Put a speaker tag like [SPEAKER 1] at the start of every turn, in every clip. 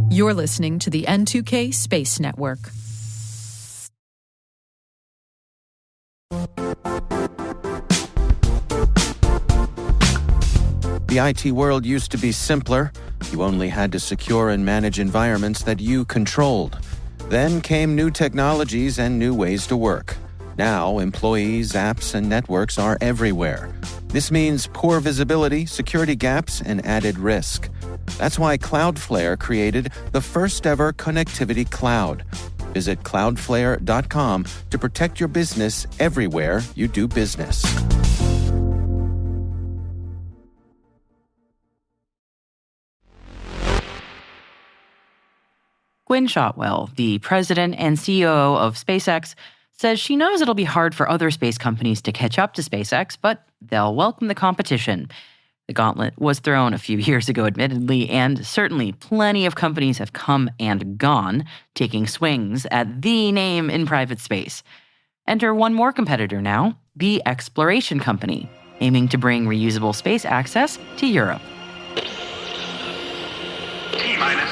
[SPEAKER 1] You're listening to the N2K Space Network.
[SPEAKER 2] The IT world used to be simpler. You only had to secure and manage environments that you controlled. Then came new technologies and new ways to work. Now, employees, apps, and networks are everywhere. This means poor visibility, security gaps, and added risk. That's why Cloudflare created the first-ever connectivity cloud. Visit cloudflare.com to protect your business everywhere you do business.
[SPEAKER 3] Gwynne Shotwell, the president and CEO of SpaceX, says she knows it'll be hard for other space companies to catch up to SpaceX, but they'll welcome the competition. The gauntlet was thrown a few years ago, admittedly, and certainly plenty of companies have come and gone, taking swings at the name in private space. Enter one more competitor now, the Exploration Company, aiming to bring reusable space access to Europe.
[SPEAKER 4] T-minus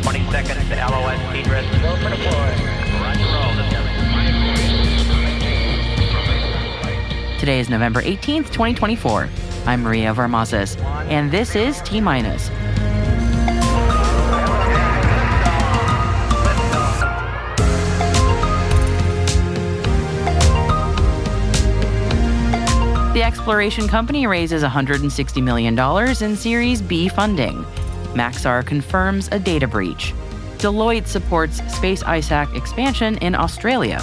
[SPEAKER 4] 20 seconds to LOS speed rest to go for deploy. Roger roll.
[SPEAKER 3] Today is November 18th, 2024. I'm Maria Varmazes, and this is T-minus. The Exploration Company raises $160 million in Series B funding. Maxar confirms a data breach. Deloitte supports Space ISAC expansion in Australia.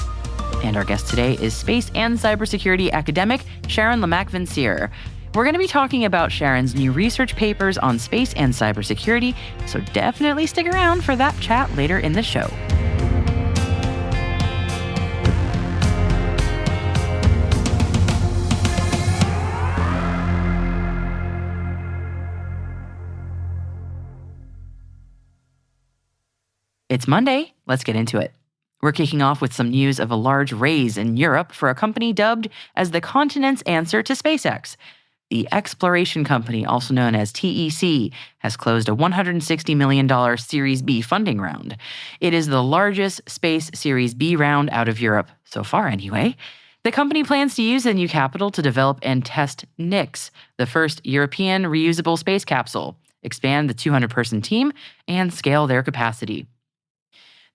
[SPEAKER 3] And our guest today is space and cybersecurity academic Sharon Lemac-Vincere. We're going to be talking about Sharon's new research papers on space and cybersecurity, so definitely stick around for that chat later in the show. It's Monday. Let's get into it. We're kicking off with some news of a large raise in Europe for a company dubbed as the continent's answer to SpaceX. The Exploration Company, also known as TEC, has closed a $160 million Series B funding round. It is the largest space Series B round out of Europe, so far anyway. The company plans to use the new capital to develop and test NIX, the first European reusable space capsule, expand the 200-person team, and scale their capacity.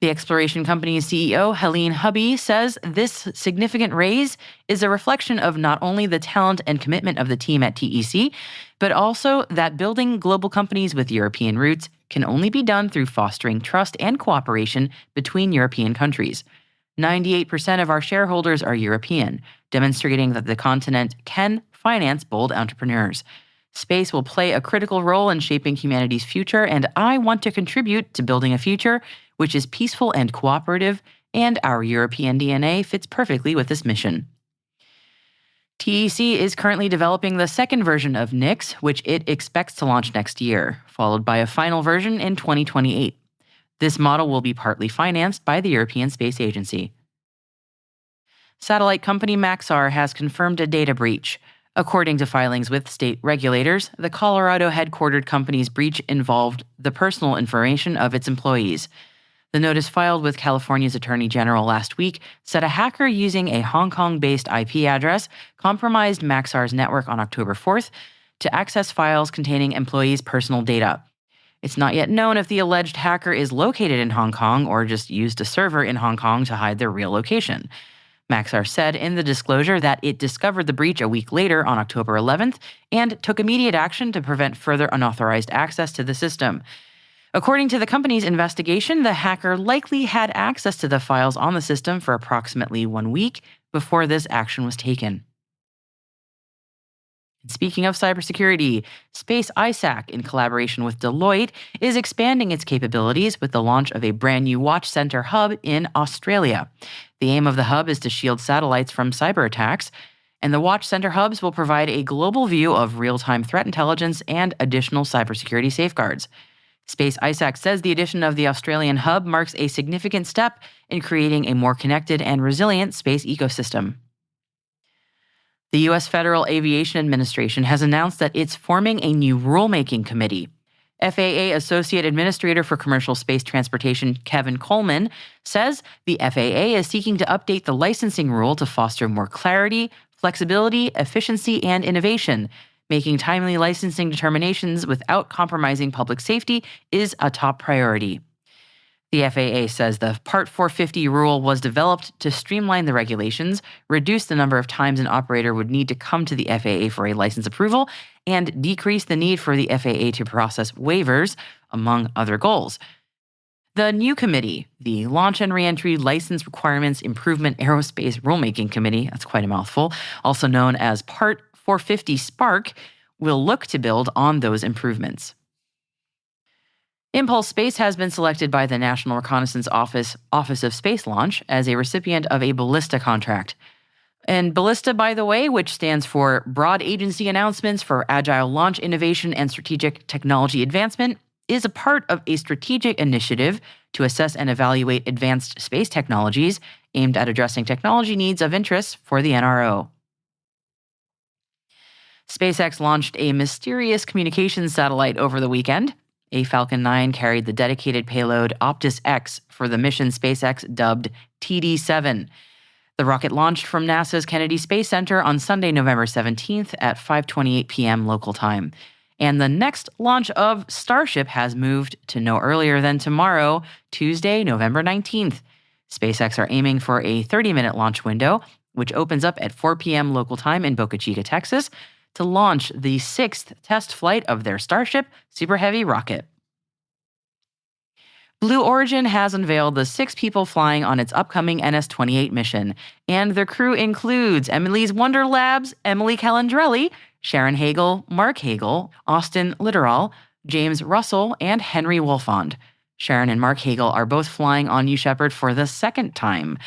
[SPEAKER 3] The Exploration Company's CEO, Helene Hubby, says this significant raise is a reflection of not only the talent and commitment of the team at TEC, but also that building global companies with European roots can only be done through fostering trust and cooperation between European countries. 98% of our shareholders are European, demonstrating that the continent can finance bold entrepreneurs. Space will play a critical role in shaping humanity's future, and I want to contribute to building a future which is peaceful and cooperative, and our European DNA fits perfectly with this mission. TEC is currently developing the second version of NIX, which it expects to launch next year, followed by a final version in 2028. This model will be partly financed by the European Space Agency. Satellite company Maxar has confirmed a data breach. According to filings with state regulators, the Colorado-headquartered company's breach involved the personal information of its employees. The notice filed with California's Attorney General last week said a hacker using a Hong Kong-based IP address compromised Maxar's network on October 4th to access files containing employees' personal data. It's not yet known if the alleged hacker is located in Hong Kong or just used a server in Hong Kong to hide their real location. Maxar said in the disclosure that it discovered the breach a week later on October 11th and took immediate action to prevent further unauthorized access to the system. According to the company's investigation, the hacker likely had access to the files on the system for approximately 1 week before this action was taken. Speaking of cybersecurity, Space ISAC, in collaboration with Deloitte, is expanding its capabilities with the launch of a brand new Watch Center hub in Australia. The aim of the hub is to shield satellites from cyber attacks, and the Watch Center hubs will provide a global view of real-time threat intelligence and additional cybersecurity safeguards. Space ISAC says the addition of the Australian hub marks a significant step in creating a more connected and resilient space ecosystem. The US Federal Aviation Administration has announced that it's forming a new rulemaking committee. FAA Associate Administrator for Commercial Space Transportation Kevin Coleman says the FAA is seeking to update the licensing rule to foster more clarity, flexibility, efficiency, and innovation. Making timely licensing determinations without compromising public safety is a top priority. The FAA says the Part 450 rule was developed to streamline the regulations, reduce the number of times an operator would need to come to the FAA for a license approval, and decrease the need for the FAA to process waivers, among other goals. The new committee, the Launch and Reentry License Requirements Improvement Aerospace Rulemaking Committee, that's quite a mouthful, also known as Part 450 Spark, will look to build on those improvements. Impulse Space has been selected by the National Reconnaissance Office of Space Launch as a recipient of a Ballista contract. And Ballista, by the way, which stands for Broad Agency Announcements for Agile Launch Innovation and Strategic Technology Advancement, is a part of a strategic initiative to assess and evaluate advanced space technologies aimed at addressing technology needs of interest for the NRO. SpaceX launched a mysterious communications satellite over the weekend. A Falcon 9 carried the dedicated payload Optus X for the mission SpaceX dubbed TD-7. The rocket launched from NASA's Kennedy Space Center on Sunday, November 17th at 5:28 p.m. local time. And the next launch of Starship has moved to no earlier than tomorrow, Tuesday, November 19th. SpaceX are aiming for a 30-minute launch window, which opens up at 4 p.m. local time in Boca Chica, Texas, to launch the 6th test flight of their Starship Super Heavy rocket. Blue Origin has unveiled the 6 people flying on its upcoming NS-28 mission, and their crew includes Emily's Wonder Labs, Emily Calandrelli, Sharon Hagel, Mark Hagel, Austin Littoral, James Russell, and Henry Wolfond. Sharon and Mark Hagel are both flying on New Shepard for the 2nd time,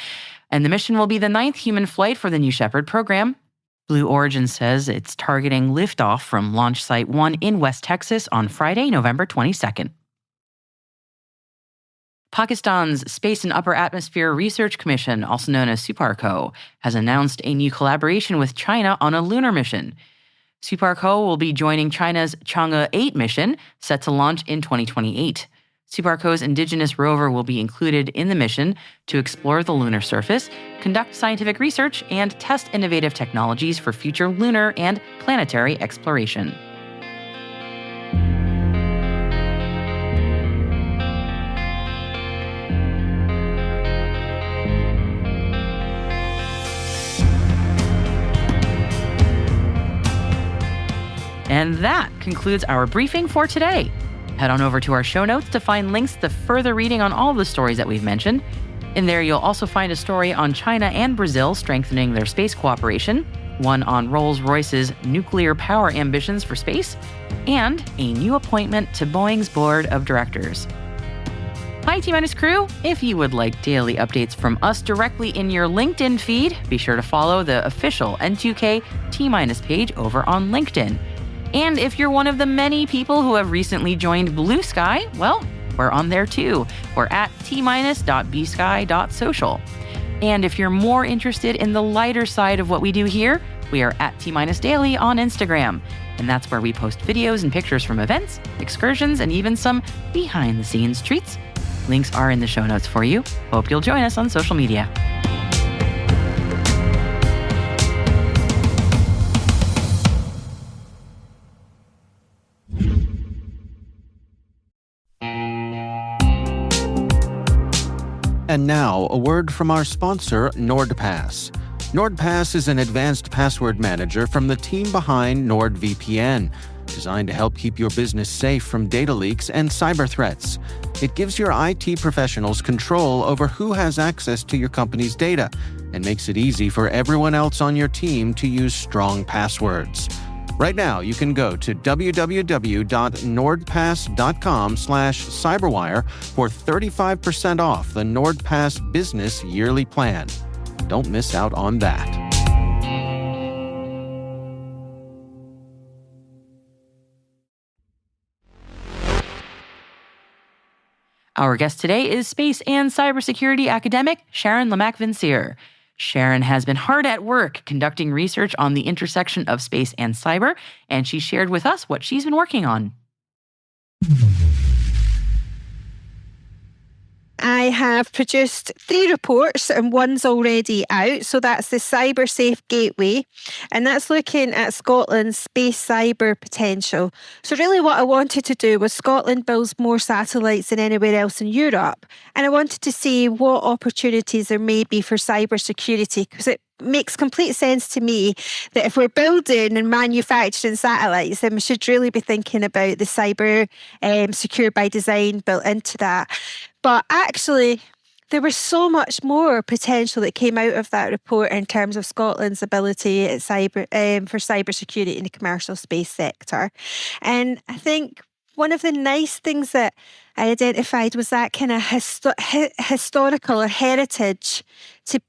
[SPEAKER 3] and the mission will be the 9th human flight for the New Shepard program. Blue Origin says it's targeting liftoff from Launch Site 1 in West Texas on Friday, November 22nd. Pakistan's Space and Upper Atmosphere Research Commission, also known as SUPARCO, has announced a new collaboration with China on a lunar mission. SUPARCO will be joining China's Chang'e 8 mission, set to launch in 2028. SUPARCO's indigenous rover will be included in the mission to explore the lunar surface, conduct scientific research, and test innovative technologies for future lunar and planetary exploration. And that concludes our briefing for today. Head on over to our show notes to find links to further reading on all the stories that we've mentioned. In there, you'll also find a story on China and Brazil strengthening their space cooperation, one on Rolls-Royce's nuclear power ambitions for space, and a new appointment to Boeing's board of directors. Hi, T-Minus crew. If you would like daily updates from us directly in your LinkedIn feed, be sure to follow the official N2K T-Minus page over on LinkedIn. And if you're one of the many people who have recently joined Blue Sky, well, we're on there too. We're at t-bsky.social. And if you're more interested in the lighter side of what we do here, we are at T-Daily on Instagram. And that's where we post videos and pictures from events, excursions, and even some behind-the-scenes treats. Links are in the show notes for you. Hope you'll join us on social media.
[SPEAKER 2] And now, a word from our sponsor, NordPass. NordPass is an advanced password manager from the team behind NordVPN, designed to help keep your business safe from data leaks and cyber threats. It gives your IT professionals control over who has access to your company's data and makes it easy for everyone else on your team to use strong passwords. Right now, you can go to www.nordpass.com/cyberwire for 35% off the NordPass Business Yearly Plan. Don't miss out on that.
[SPEAKER 3] Our guest today is space and cybersecurity academic Sharon Lemac-Vincere. Sharon has been hard at work conducting research on the intersection of space and cyber, and she shared with us what she's been working on.
[SPEAKER 5] I have produced 3 reports and one's already out. So that's the Cyber Safe Gateway, and that's looking at Scotland's space cyber potential. So really what I wanted to do was Scotland builds more satellites than anywhere else in Europe, and I wanted to see what opportunities there may be for cyber security, because it makes complete sense to me that if we're building and manufacturing satellites, then we should really be thinking about the cyber secure by design built into that. But actually, there was so much more potential that came out of that report in terms of Scotland's ability at for cyber security in the commercial space sector. And I think one of the nice things that I identified was that kind of historical or heritage to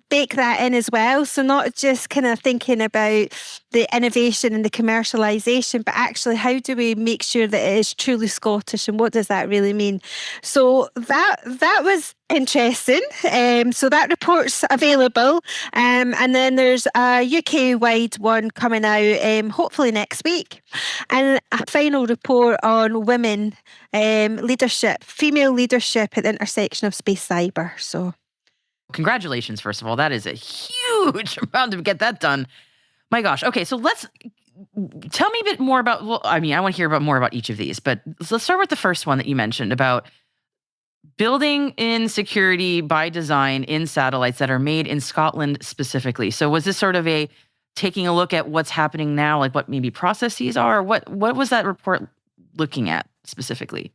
[SPEAKER 5] bake that in as well. So not just kind of thinking about the innovation and the commercialisation, but actually how do we make sure that it is truly Scottish, and what does that really mean? So that was interesting. So that report's available, and then there's a UK-wide one coming out hopefully next week, and a final report on women leadership, female leadership at the intersection of space cyber. So
[SPEAKER 3] congratulations, first of all. That is a huge amount to get that done. My gosh. Okay, so tell me a bit more about, I want to hear more about each of these, but let's start with the first one that you mentioned about building in security by design in satellites that are made in Scotland specifically. So was this sort of taking a look at what's happening now, like what maybe processes are? What was that report looking at specifically?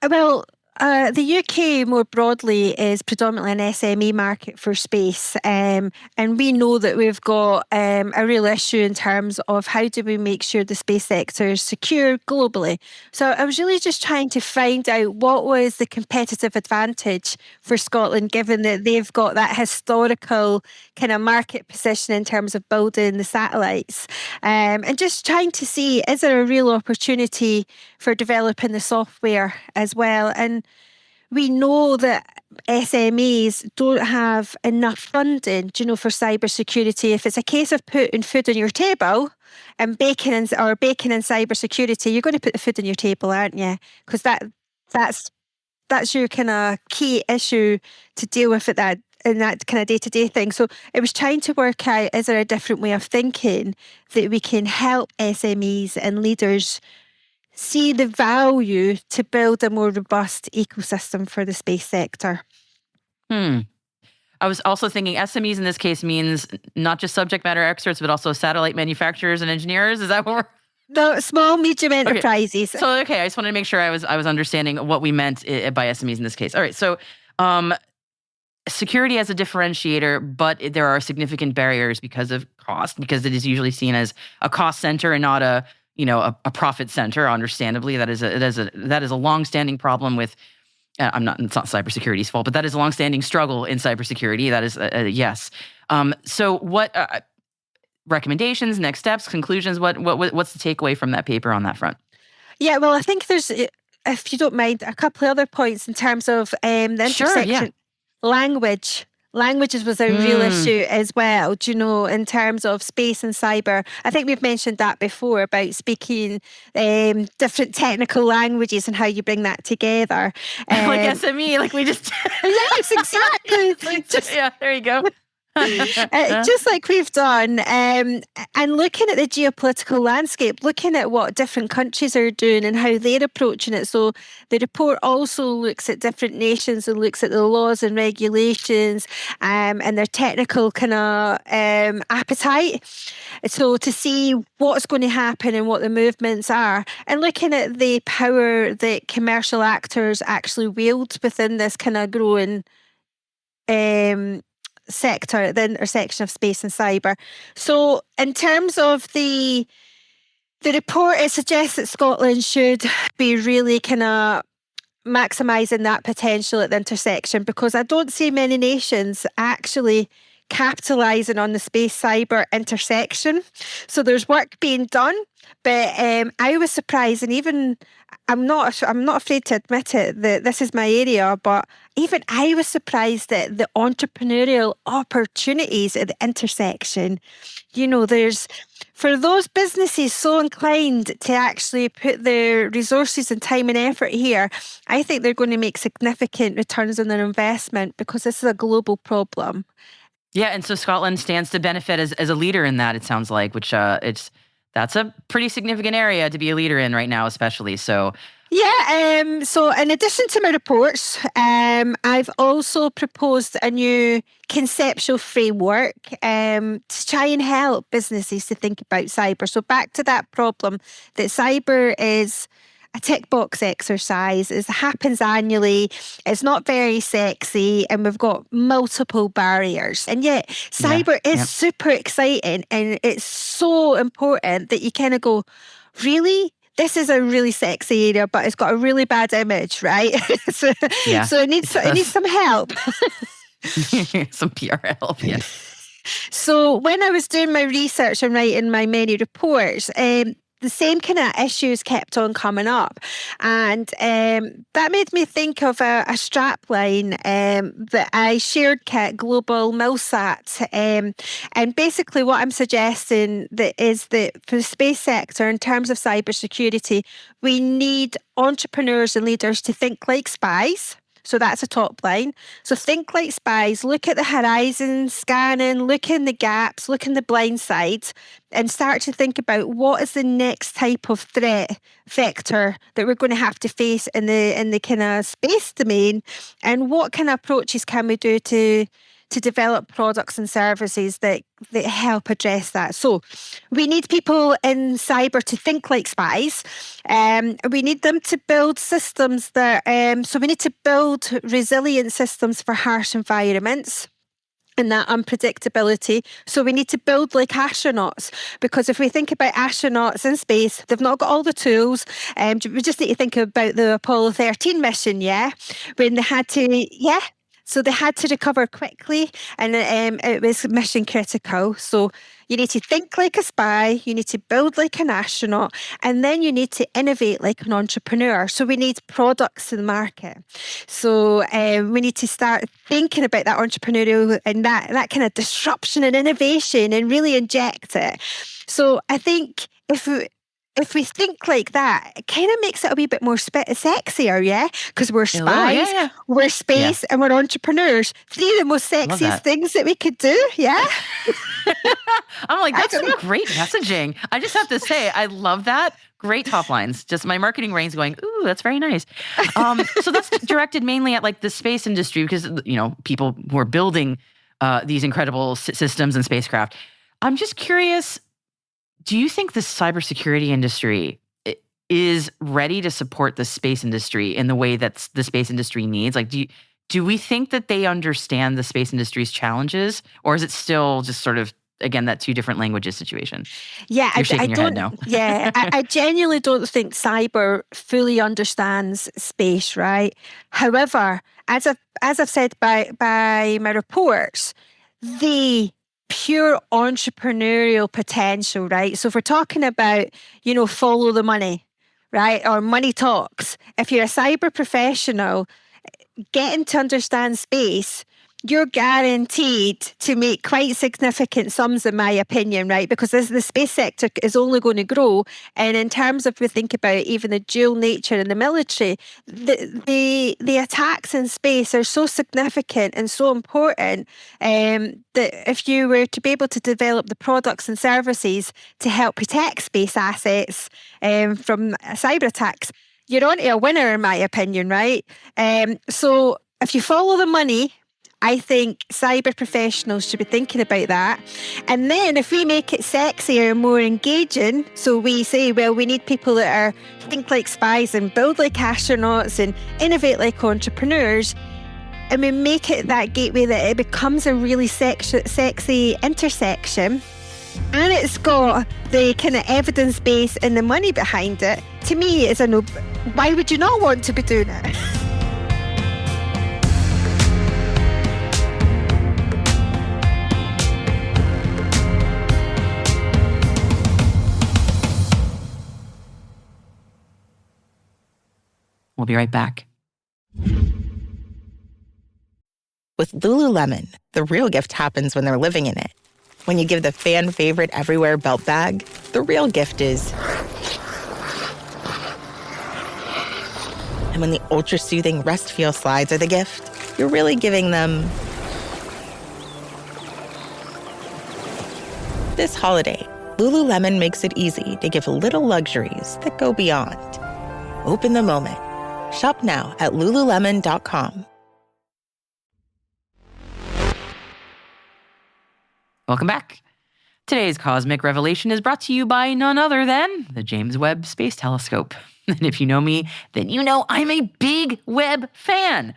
[SPEAKER 5] Well, the UK more broadly is predominantly an SME market for space, and we know that we've got a real issue in terms of how do we make sure the space sector is secure globally. So I was really just trying to find out what was the competitive advantage for Scotland, given that they've got that historical kind of market position in terms of building the satellites, and just trying to see, is there a real opportunity for developing the software as well? And we know that SMEs don't have enough funding, for cybersecurity. If it's a case of putting food on your table and baking in cybersecurity, you're going to put the food on your table, aren't you? Because that's your kind of key issue to deal with in that kind of day-to-day thing. So it was trying to work out, is there a different way of thinking that we can help SMEs and leaders see the value to build a more robust ecosystem for the space sector?
[SPEAKER 3] I was also thinking SMEs in this case means not just subject matter experts, but also satellite manufacturers and engineers. Is that what we're...
[SPEAKER 5] No, small, medium enterprises.
[SPEAKER 3] Okay. So, I just wanted to make sure I was understanding what we meant by SMEs in this case. All right, so security as a differentiator, but there are significant barriers because of cost, because it is usually seen as a cost center and not a profit center. Understandably, that is a long-standing problem with. It's not cybersecurity's fault, but that is a long-standing struggle in cybersecurity. That is yes. So, what recommendations, next steps, conclusions? What's the takeaway from that paper on that front?
[SPEAKER 5] Yeah, well, I think there's, if you don't mind, a couple of other points in terms of the intersection.
[SPEAKER 3] Yeah.
[SPEAKER 5] Languages was a real issue as well, in terms of space and cyber. I think we've mentioned that before about speaking different technical languages and how you bring that together.
[SPEAKER 3] Like SME, like we just...
[SPEAKER 5] Yes, exactly.
[SPEAKER 3] Yeah, there you go.
[SPEAKER 5] Just like we've done, and looking at the geopolitical landscape, looking at what different countries are doing and how they're approaching it. So the report also looks at different nations and looks at the laws and regulations and their technical kind of appetite. So to see what's going to happen and what the movements are, and looking at the power that commercial actors actually wield within this kind of growing sector at the intersection of space and cyber. So in terms of the report, it suggests that Scotland should be really kind of maximising that potential at the intersection, because I don't see many nations actually capitalising on the space cyber intersection. So there's work being done, but I was surprised, and even I'm not afraid to admit it that this is my area, but even I was surprised at the entrepreneurial opportunities at the intersection. There's, for those businesses so inclined to actually put their resources and time and effort here, I think they're going to make significant returns on their investment because this is a global problem.
[SPEAKER 3] Yeah, and so Scotland stands to benefit as a leader in that, it sounds like, which that's a pretty significant area to be a leader in right now, especially. So
[SPEAKER 5] yeah, so in addition to my reports, I've also proposed a new conceptual framework to try and help businesses to think about cyber. So back to that problem that cyber is a tick box exercise. It happens annually. It's not very sexy, and we've got multiple barriers. And yet, cyber is super exciting, and it's so important that you kind of go, really? This is a really sexy area, but it's got a really bad image, right? so it needs some help.
[SPEAKER 3] Some PR help, yeah.
[SPEAKER 5] So when I was doing my research and writing my many reports, the same kind of issues kept on coming up. And that made me think of a strapline that I shared at Global Milsat. And basically what I'm suggesting is that for the space sector, in terms of cybersecurity, we need entrepreneurs and leaders to think like spies. So that's a top line. So think like spies, look at the horizon, scanning, look in the gaps, look in the blind sides, and start to think about what is the next type of threat vector that we're going to have to face in the kind of space domain, and what kind of approaches can we do to develop products and services that help address that. So we need people in cyber to think like spies. We need them to build systems so we need to build resilient systems for harsh environments and that unpredictability. So we need to build like astronauts, because if we think about astronauts in space, they've not got all the tools. We just need to think about the Apollo 13 mission, when they had to, so they had to recover quickly, and it was mission critical. So you need to think like a spy, you need to build like an astronaut, and then you need to innovate like an entrepreneur. So we need products in the market. So we need to start thinking about that entrepreneurial and that kind of disruption and innovation and really inject it. So I think if we think like that, it kind of makes it a wee bit more sexier, because we're spies, we're space, and we're entrepreneurs. 3 of the most sexiest things that we could do,
[SPEAKER 3] I'm like, that's some great messaging. I just have to say, I love that. Great top lines. Just my marketing brain's going, ooh, that's very nice. So that's directed mainly at like the space industry, because, people who are building these incredible systems and spacecraft. I'm just curious, do you think the cybersecurity industry is ready to support the space industry in the way that the space industry needs? Like, do we think that they understand the space industry's challenges, or is it still just sort of, again, that 2 different languages situation?
[SPEAKER 5] Yeah,
[SPEAKER 3] You're shaking your head no.
[SPEAKER 5] I genuinely don't think cyber fully understands space, right? However, as I've said by my reports, the pure entrepreneurial potential, right? So if we're talking about, follow the money, right? Or money talks. If you're a cyber professional, getting to understand space, you're guaranteed to make quite significant sums, in my opinion, right? Because the space sector is only going to grow. And in terms of, we think about even the dual nature in the military, the attacks in space are so significant and so important that if you were to be able to develop the products and services to help protect space assets from cyber attacks, you're onto a winner, in my opinion, right? So if you follow the money, I think cyber professionals should be thinking about that. And then if we make it sexier and more engaging, so we say, well, we need people that are think like spies and build like astronauts and innovate like entrepreneurs, and we make it that gateway that it becomes a really sexy intersection, and it's got the kind of evidence base and the money behind it, to me, it's a no. Why would you not want to be doing it?
[SPEAKER 3] We'll be right back.
[SPEAKER 6] With Lululemon, the real gift happens when they're living in it. When you give the fan favorite everywhere belt bag, the real gift is... And when the ultra soothing rest feel slides are the gift, you're really giving them... This holiday, Lululemon makes it easy to give little luxuries that go beyond. Open the moment. Shop now at lululemon.com.
[SPEAKER 3] Welcome back. Today's cosmic revelation is brought to you by none other than the James Webb Space Telescope. And if you know me, then you know I'm a big Webb fan.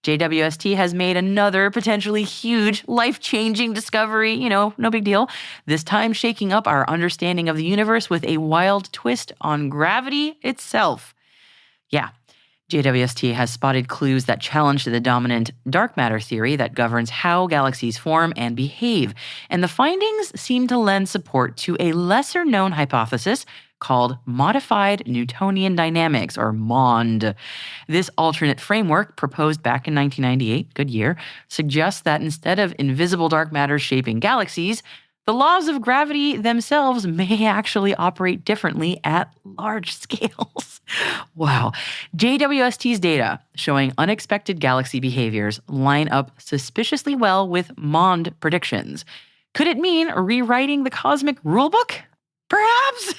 [SPEAKER 3] JWST has made another potentially huge, life-changing discovery, no big deal. This time shaking up our understanding of the universe with a wild twist on gravity itself. Yeah, JWST has spotted clues that challenge the dominant dark matter theory that governs how galaxies form and behave, and the findings seem to lend support to a lesser-known hypothesis called modified Newtonian dynamics, or MOND. This alternate framework, proposed back in 1998, good year, suggests that instead of invisible dark matter shaping galaxies, the laws of gravity themselves may actually operate differently at large scales. Wow. JWST's data showing unexpected galaxy behaviors line up suspiciously well with MOND predictions. Could it mean rewriting the cosmic rulebook? Perhaps.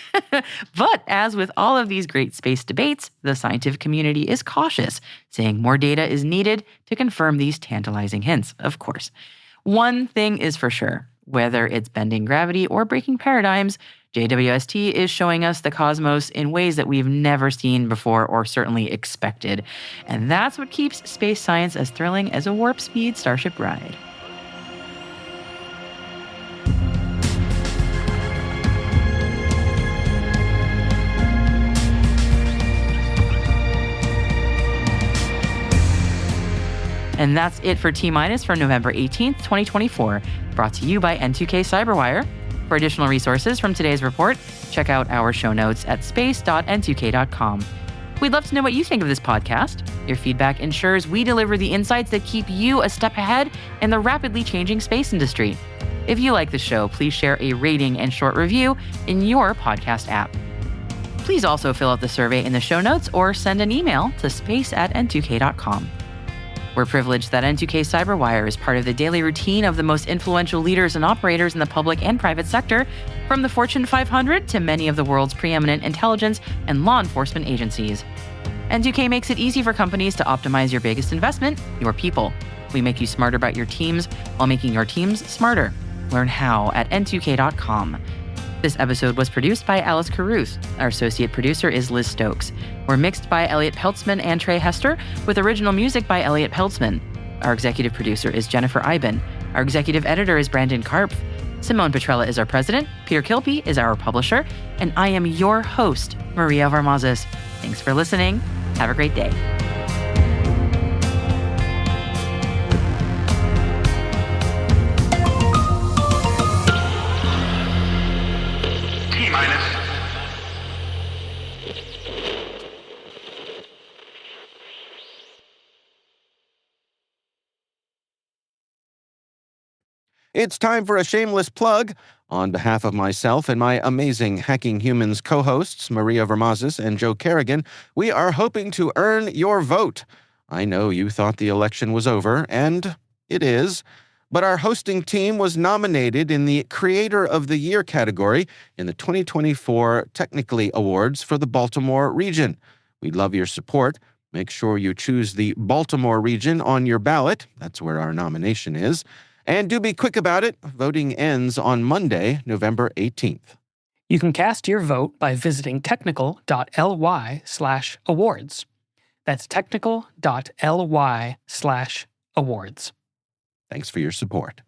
[SPEAKER 3] But as with all of these great space debates, the scientific community is cautious, saying more data is needed to confirm these tantalizing hints, of course. One thing is for sure. Whether it's bending gravity or breaking paradigms, JWST is showing us the cosmos in ways that we've never seen before or certainly expected. And that's what keeps space science as thrilling as a warp speed starship ride. And that's it for T-Minus for November 18th, 2024, brought to you by N2K Cyberwire. For additional resources from today's report, check out our show notes at space.n2k.com. We'd love to know what you think of this podcast. Your feedback ensures we deliver the insights that keep you a step ahead in the rapidly changing space industry. If you like the show, please share a rating and short review in your podcast app. Please also fill out the survey in the show notes or send an email to space@n2k.com. We're privileged that N2K Cyberwire is part of the daily routine of the most influential leaders and operators in the public and private sector, from the Fortune 500 to many of the world's preeminent intelligence and law enforcement agencies. N2K makes it easy for companies to optimize your biggest investment, your people. We make you smarter about your teams while making your teams smarter. Learn how at n2k.com. This episode was produced by Alice Carruth. Our associate producer is Liz Stokes. We're mixed by Elliot Peltzman and Trey Hester, with original music by Elliot Peltzman. Our executive producer is Jennifer Iben. Our executive editor is Brandon Karpf. Simone Petrella is our president. Peter Kilpie is our publisher. And I am your host, Maria Varmazes. Thanks for listening. Have a great day.
[SPEAKER 2] It's time for a shameless plug. On behalf of myself and my amazing Hacking Humans co-hosts, Maria Varmazes and Joe Kerrigan, we are hoping to earn your vote. I know you thought the election was over, and it is, but our hosting team was nominated in the Creator of the Year category in the 2024 Technically Awards for the Baltimore region. We'd love your support. Make sure you choose the Baltimore region on your ballot. That's where our nomination is. And do be quick about it. Voting ends on Monday, November 18th.
[SPEAKER 7] You can cast your vote by visiting technical.ly/awards. That's technical.ly/awards.
[SPEAKER 2] Thanks for your support.